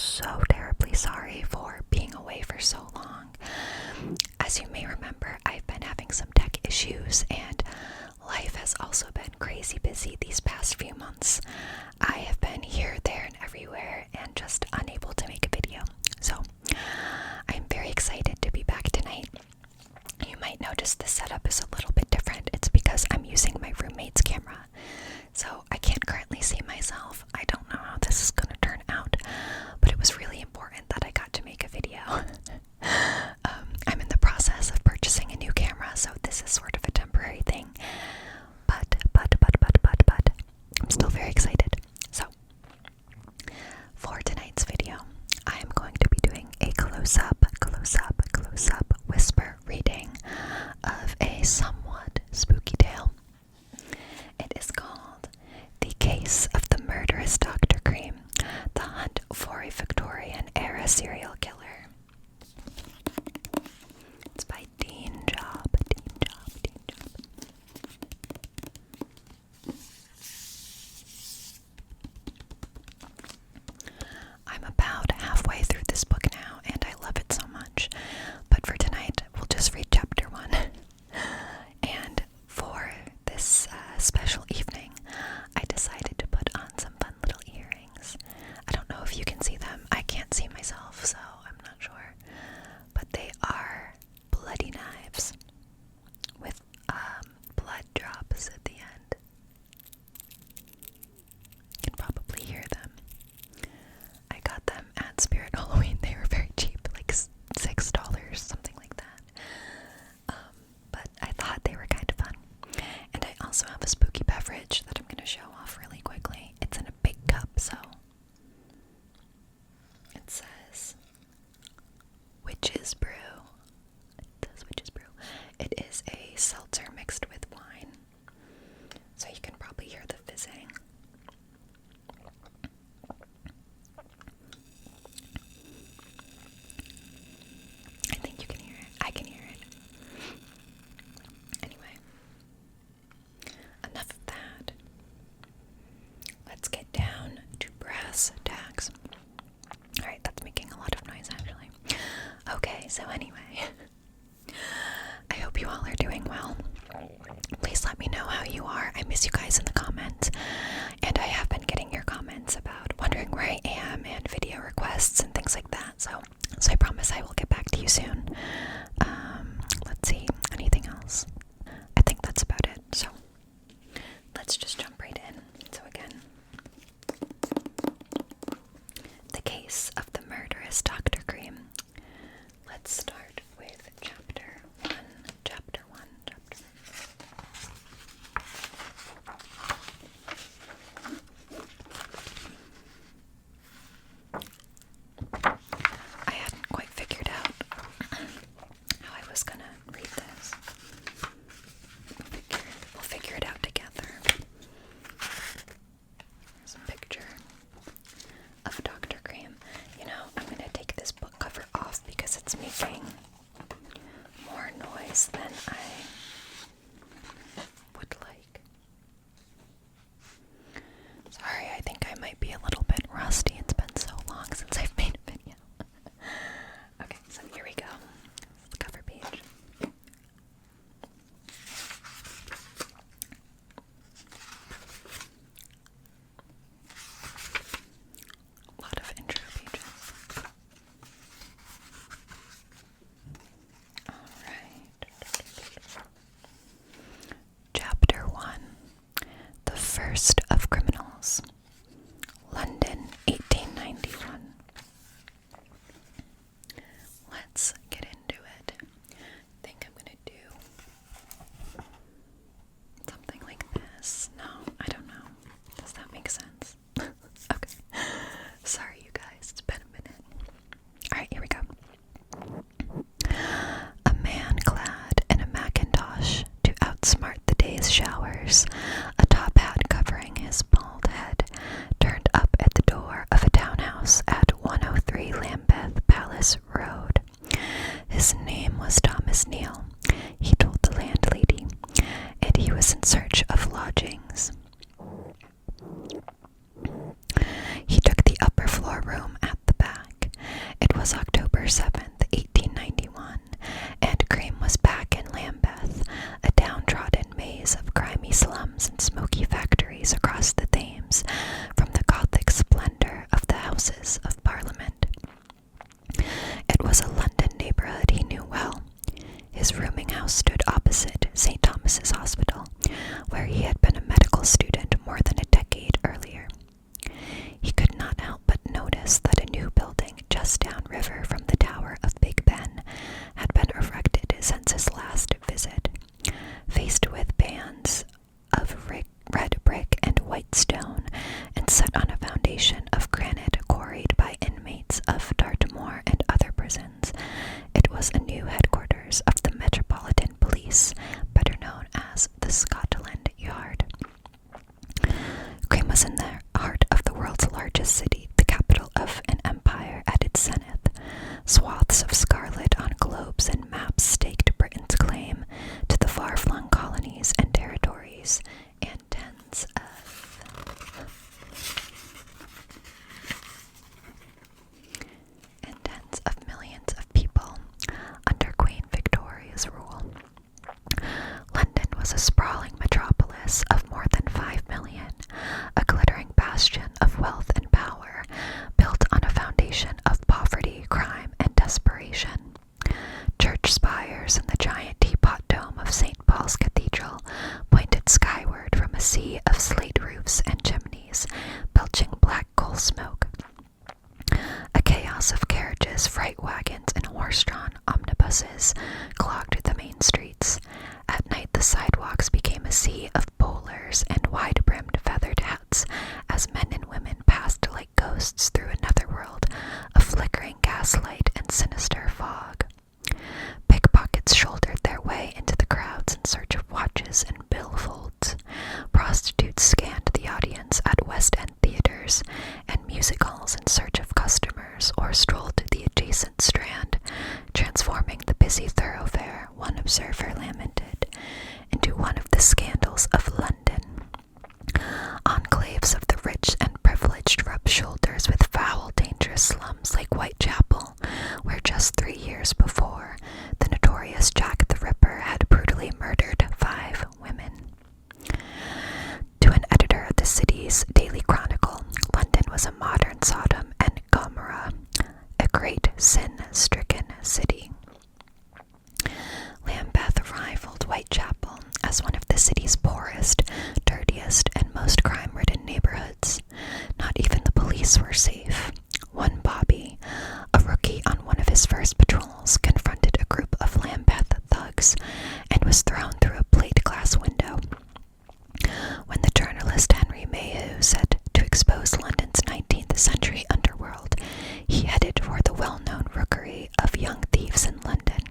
so terribly sorry for being away for so long. As you may remember, I've been having some tech issues, and life has also been crazy busy these past few months. I have been here, there, and everywhere, and just unable to make a video. So, I'm very excited to be back tonight. You might notice the setup is a little bit different. It's because I'm using my roommate's camera. So I can't currently see myself. I don't know how this is going to turn out, but it was really important that I got to make a video. I'm in the process of purchasing a new camera, so this is sort of a temporary thing. But, I'm still very excited. So, for tonight's video, I am going to be doing a close-up whisper reading of a somewhat spooky tale. It is called The Case of the Murderous Dr. Cream, The Hunt for a Victorian-Era Serial Killer. It's by Dean Job. I'm about halfway through this book now, and I love it so much. But for tonight, we'll just read chapter 1. And for this special evening, I decided to put on some fun little earrings. I don't know if you can see them. I can't see myself, so I'm not sure. But they are bloody knives with blood drops at the end. You can probably hear them. I got them at Spirit Halloween. They were very cheap, like $6, something like that. But I thought they were kind of fun. And I also have a spooky beverage that I'm going to show off really quickly. It's in a big cup, so it says Witch's Brew. It says Witch's Brew. It is a seltzer mixed with wine, so you can probably hear the fizzing. I think you can hear it. I can hear it. Anyway, enough of that. Let's get down to brass tacks. Alright, that's making a lot of noise actually. Okay, so anyway, I hope you all are doing well. Please let me know how you are. I miss you guys in the comments, and I have been getting your comments about wondering where I am and video requests and things like that, so I promise I will get back to you soon. Let's see, anything else? I think that's about it, so let's just jump right in. So again, The Case of the Murderous Dr. Cream. Let's start with chapter 1. I hadn't quite figured out how I was gonna read this. We'll figure it out together. There's a picture of Dr. Cream. beams from the Gothic splendor of the Houses of Parliament. It was a London neighborhood he knew well. His rooming house stood opposite St. Thomas's Hospital, where he had been a medical student more than a decade earlier. He could not help but notice that a new building just downriver from the Tower of Big Ben had been erected since his last visit, faced with bands of red brick and white stone, and set on a foundation of granite quarried by inmates of Dartmoor and other prisons. It was a new headquarters of the Metropolitan Police, better known as the Scotland Yard. Cream was in the heart of the world's largest city, the capital of an empire at its zenith. Swaths of scarlet on globes and maps staked Britain's claim to the far-flung colonies and territories, and tens of millions of people under Queen Victoria's rule. London was a sprawling metropolis of more than 5 million, a glittering bastion of wealth and power, built on a foundation of poverty, crime, and desperation. Church spires and the giant teapot dome of St. Paul's Cathedral pointed skyward from a sea of slate roofs and chimneys, belching black coal smoke. A chaos of carriages, freight wagons, and horse-drawn omnibuses clogged the main streets. At night, the sidewalks became a sea of bowlers and wide-brimmed feathered hats as men and women passed like ghosts through another world of flickering gaslight and sinister fog. Pickpockets shouldered their way into the crowds in search of watches and billfolds. Prostitutes scanned the audience at West End theaters and music halls in search of customers, or strolled to the adjacent Strand, transforming the busy thoroughfare, one observer lamented, into one of the scandals of London. Enclaves of the rich and privileged rubbed shoulders with foul, dangerous slums like Whitechapel, where just 3 years before, the notorious Jack the Ripper had brutally murdered 5 women. To an editor of the city's Daily Chronicle, London was a modern Sodom and Gomorrah, a great sin-stricken city. Lambeth rivaled Whitechapel as one of the city's poorest, dirtiest, and most crime-ridden neighborhoods. Not even the police were safe. One Bobby, a rookie on one of his first patrols, confronted a group of Lambeth thugs and was thrown through a plate glass window. When the journalist Henry Mayhew set to expose London's 19th century underworld, he headed for the well-known rookery of young thieves in London.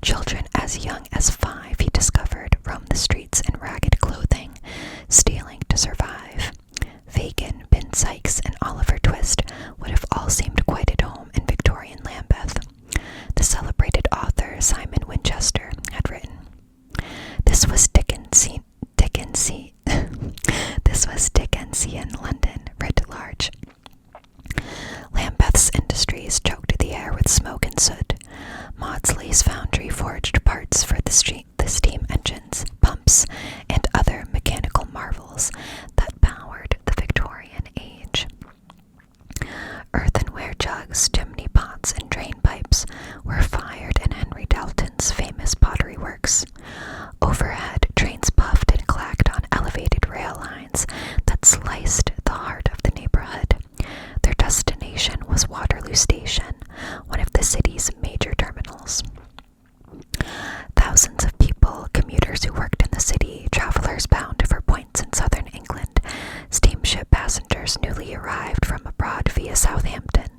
Children as young as 5, he discovered, roamed the streets in ragged clothing, stealing to survive. Fagin, Ben Sykes, and Oliver Twist would have all seemed quite at home in Victorian Lambeth. The celebrated author Simon Winchester had written, This was Dickensian London, writ large. Lambeth's industries choked the air with smoke and soot. Maudsley's foundry forged parts for the steam engines, pumps, and other mechanical marvels that powered the Victorian age. Earthenware jugs, chimney pots, and drain pipes were fired in Henry Dalton's famous pottery works. Overhead, trains puffed and clacked on elevated rail lines that sliced the heart of the neighborhood. Their destination was Waterloo Station, one of the city's major terminals. Thousands of people, commuters who worked in the city, travelers bound for points in southern England, steamship passengers newly arrived from abroad via Southampton,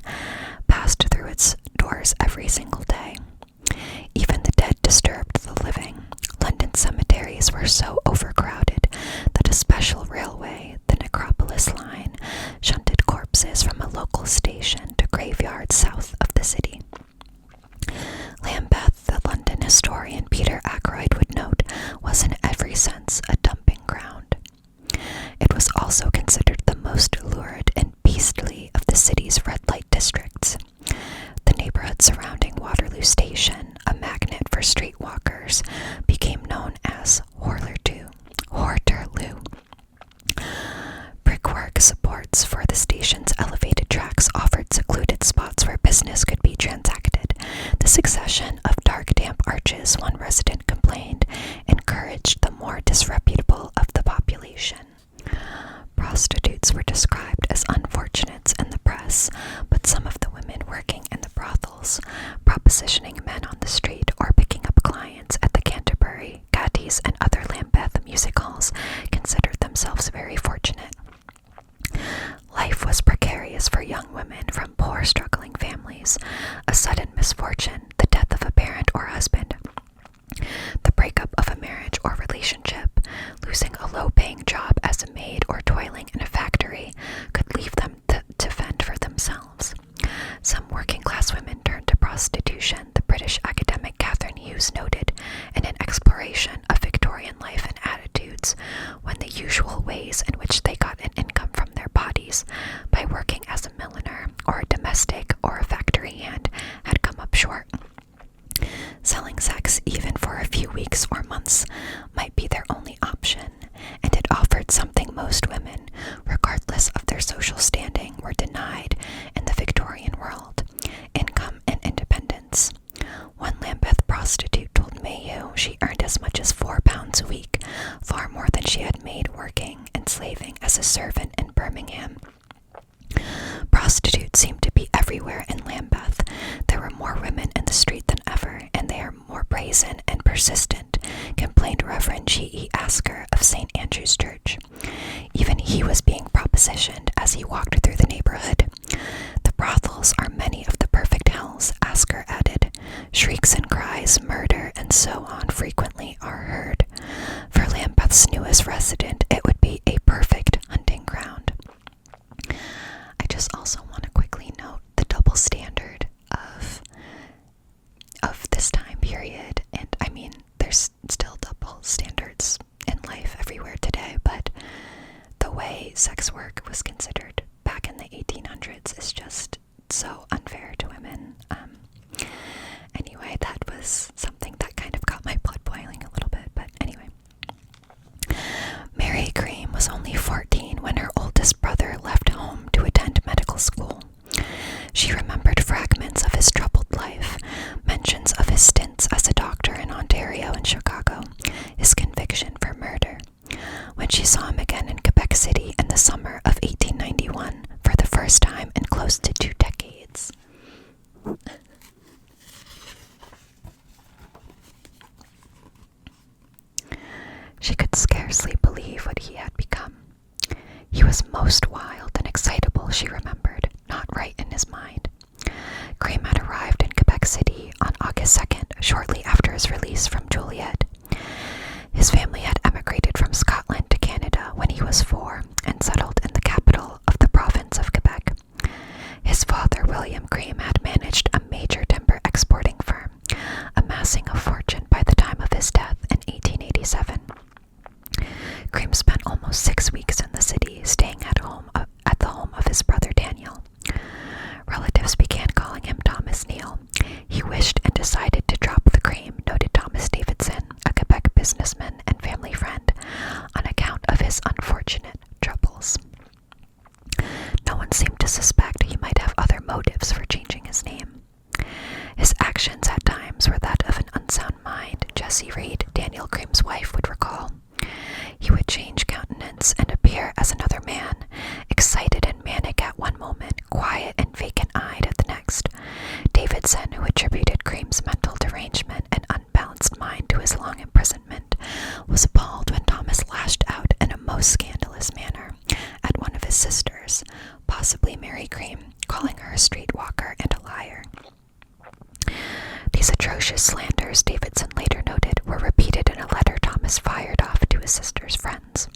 passed through its doors every single day. Even the dead disturbed the living. London cemeteries were so overcrowded that a special railway, the Necropolis Line, shunted corpses from a local station to graveyards south of the city. Lambeth, the London historian Peter Ackroyd would note, was in every sense a dumping ground. It was also considered the most lurid and beastly of the city's red light districts. The neighborhood surrounding Waterloo Station, a magnet for streetwalkers, became known as Horterloo. Network supports for the station's elevated tracks offered secluded spots where business could be transacted. The succession of dark, damp arches, one resident complained, encouraged the more disreputable of the population. Prostitutes were described as unfortunates in the press, but some of the women working in the brothels, propositioning men on the street, or picking up clients at the Canterbury, Gatties, and other Lambeth music halls considered themselves very fortunate. Life was precarious for young women from poor, struggling families. A sudden misfortune, the death of a parent or husband, the breakup of a marriage or relationship, losing a low-paying job as a maid or toiling in a factory could leave them to fend for themselves. Some working-class women turned to prostitution, the British academic Catherine Hughes noted in an exploration of Victorian life and attitudes, when the usual ways in which they got an income from their bodies by working as a milliner or a domestic or a factory hand had come up short. Selling sex, even for a few weeks or months, might be their only option, and it offered something most women, regardless of their social standing, were denied in the Victorian world: income and independence. One Lambeth prostitute told Mayhew she earned as much as £4 a week, far more than she had made working and slaving as a servant in Birmingham. Prostitutes seemed to be everywhere in Lambeth. There were more women in the street than ever, and they are more brazen and persistent, complained Reverend G.E. Asker of St. Andrew's Church. Even he was being propositioned as he walked through the neighborhood. The brothels are many of the perfect hells, Asker added. Shrieks and cries, murder, and so on frequently are heard. For Lambeth's newest resident, it would be a perfect hunting ground. I just also want to quickly note the double standard of this time period, and I mean, there's still double standards in life everywhere today, but the way sex work was considered back in the 1800s is just so unfair to women. Anyway, that was something that kind of got my blood boiling a little bit, but anyway. Mary Cream was only 14 when her oldest brother left home to attend medical school. She remembered fragments of his troubled life, mentions of his stints as a doctor in Ontario and Chicago, his conviction for murder. When she saw him again in Quebec City in the summer of 1891, for the first time in close to 2 decades. She could scarcely believe what he had become. He was most wild and excitable, she remembered, not right in his mind. Cream had arrived in Quebec City on August 2nd, shortly after his release from Joliet. His family had emigrated from Scotland to Canada when he was 4 and settled in the capital of the province of Quebec. His father, William Cream, had managed a major timber exporting firm, amassing a fortune by the time of his death in 1887. Cream spent almost 6 weeks in the city, staying at the home of his brother Daniel. Relatives began calling him Thomas Neal. He wished and decided to drop the cream, noted Thomas Davidson, a Quebec businessman and family friend, on account of his unfortunate troubles. No one seemed to suspect he might have other motives for changing his name. His actions at times were that of an unsound mind, Jessie Reed, Daniel Cream's wife, would recall. He would change countenance and appear as another man, excited and manic at one moment, quiet and vacant-eyed at the next. Davidson, who attributed Cream's mental derangement and unbalanced mind to his long imprisonment, was appalled when Thomas lashed out in a most scandalous manner at one of his sisters, possibly Mary Cream, calling her a streetwalker and a liar. These atrocious slanders, Davidson later noted, were repeated in a letter Thomas fired off to his sister's friends.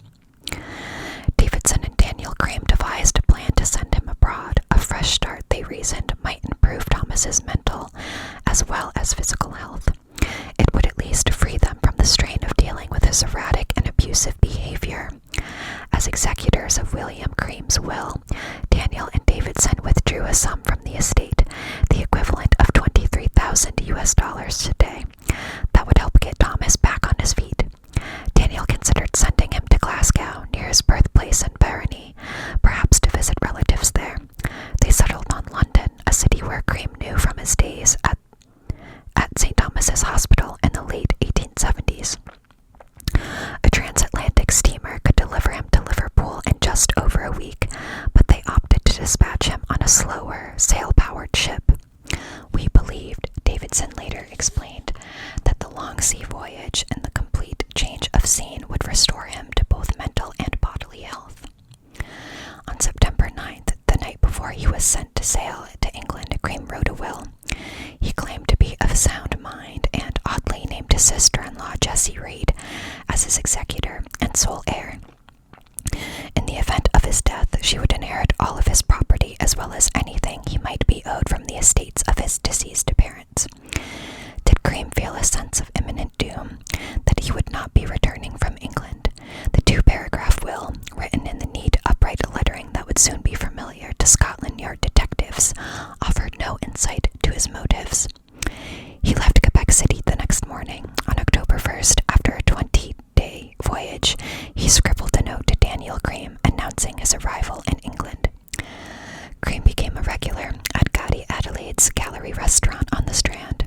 Davidson and Daniel Cream devised a plan to send him abroad. A fresh start, they reasoned, might improve Thomas's mental as well as physical health. It would at least free them from the strain of dealing with his erratic and abusive behavior. As executors of William Cream's will, Daniel and Davidson withdrew a sum from the estate, the equivalent of $23,000 today, that would help get Thomas back on his feet. Daniel considered sending him to Glasgow, near his birthplace in Barony, before he was sent to sail to England, Cream wrote a will. He claimed to be of sound mind and oddly named his sister-in-law, Jessie Reed, as his executor and sole heir. In the event of his death, she would inherit all of his property as well as anything he might be owed from the estates of his deceased parents. Did Cream feel a sense of imminent doom, that he would not be returning from England? The two-paragraph will, written in the neat, upright lettering that would soon be familiar to Scotland Yard detectives, offered no insight to his motives. He left Quebec City the next morning, on October 1st, after a 20-day voyage. He scribbled a note to Daniel Cream announcing his arrival in England. Cream became a regular at Gatti Adelaide's Gallery restaurant on the Strand.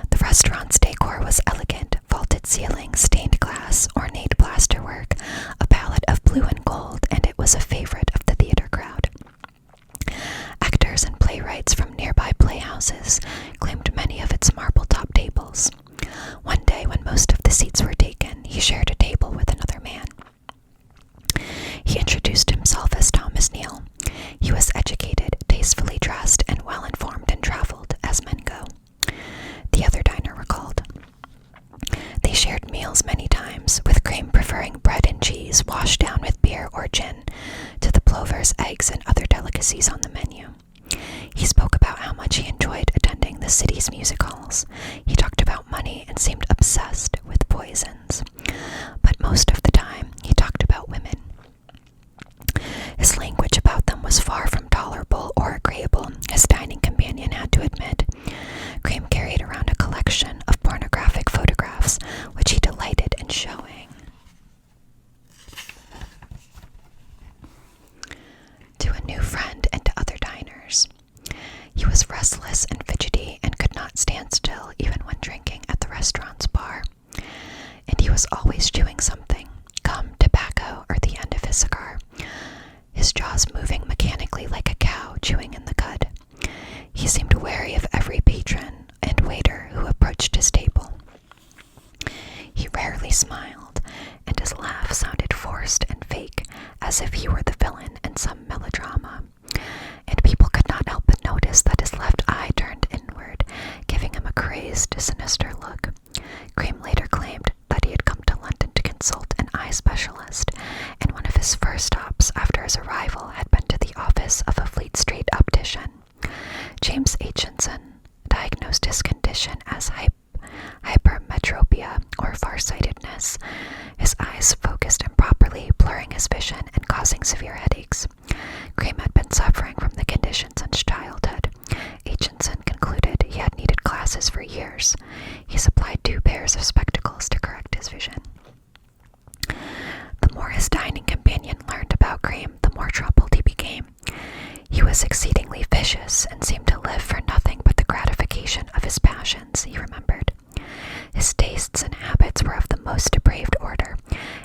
The restaurant's decor was elegant: vaulted ceilings, stained glass, ornate plasterwork, a palette of blue and gold, and it was a favorite of the theater crowd. Actors and playwrights from nearby playhouses claimed many of its marble-top tables. One day, when most of the seats were taken, he shared a table with another man. He introduced himself as Thomas Neal. He was educated, tastefully dressed, and well-informed and traveled, as men go, the other diner recalled. They shared meals many times, with Cream preferring bread and cheese washed down with beer or gin to the plovers, eggs, and other delicacies on the menu. He spoke about how much he enjoyed attending the city's music halls. He talked about money and seemed obsessed with poisons. But most of the time, he talked about women. His language about them was far from tolerable or agreeable, his dining companion had to admit. Cream carried around a collection of pornographic photographs, which he delighted in showing to a new friend and to other diners. He was restless and fidgety and could not stand still even when drinking at the restaurant's bar. And he was always chewing something, gum, tobacco, or the end of his cigar, his jaws moving mechanically like a cow chewing in the cud. He seemed wary of every patron and waiter who approached his table. He rarely smiled, and his laugh sounded forced and fake, as if he were the villain in some melodrama. And people could not help but notice that his left eye turned inward, giving him a crazed, sinister look. Cream later claimed that he had come to London to consult an eye specialist, and one of his first stops after his arrival had been to the office of a Fleet Street optician. James Aitchison diagnosed his condition as hypermetropia, or farsightedness. His eyes focused improperly, blurring his vision and causing severe headaches. Cream had been suffering from the condition since childhood. Aitchison concluded he had needed glasses for years. He supplied 2 pairs of spectacles to correct his vision. The more his dining companion learned about Cream, the more troubled he became. He was exceedingly vicious and seemed to live for nothing but the gratification of his passions, he remembered. His tastes and habits were of the most depraved order,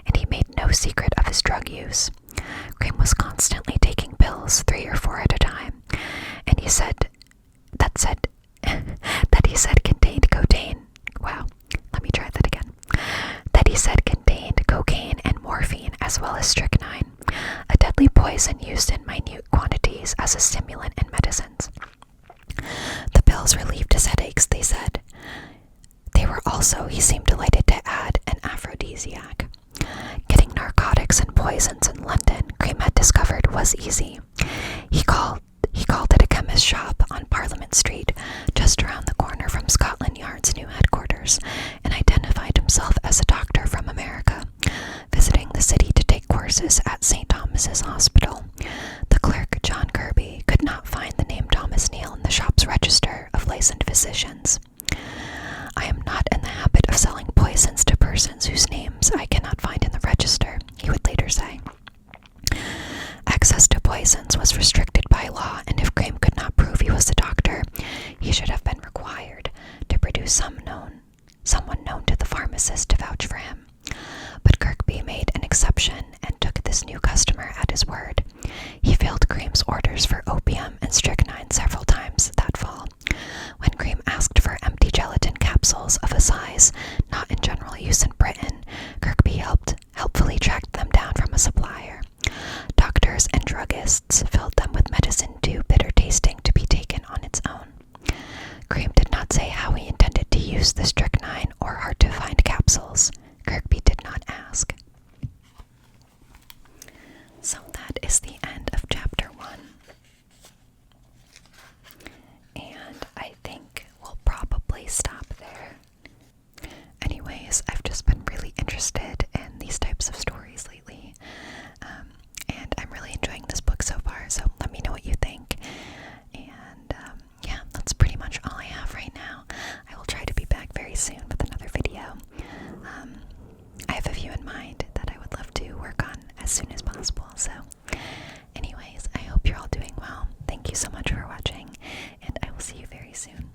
and he made no secret of his drug use. Cream was constantly taking pills, 3 or 4 at a time, and he said contained cocaine. Wow, let me try that again. That he said contained cocaine and morphine, as well as strychnine, a deadly poison used in minute quantities as a stimulant in medicines. The pills relieved his headaches, they said. They were also, he seemed delighted to add, an aphrodisiac. Getting narcotics and poisons in London, Cream had discovered, was easy. He called at a chemist's shop on Parliament Street, just around the corner from Scotland Yard's new headquarters, and identified himself as a doctor from America, visiting the city to take courses at St. Thomas's Hospital. The clerk, John Kirby, could not find the name Thomas Neal in the shop's register of licensed physicians. I am not in the habit of selling poisons to persons whose names I cannot find in the register, he would later say. Access to poisons was restricted by law, and if Cream could not prove he was a doctor, he should have been required to produce someone known to the pharmacist to vouch for him. But Kirkby made an exception and took this new customer at his word. He filled Cream's orders for opium and strychnine several times that fall. When Cream asked for empty gelatin capsules of a size not in general use in Britain, Kirkby helpfully tracked them down from a supplier. Doctors and druggists filled them with medicine too bitter possible. So, anyways, I hope you're all doing well. Thank you so much for watching, and I will see you very soon.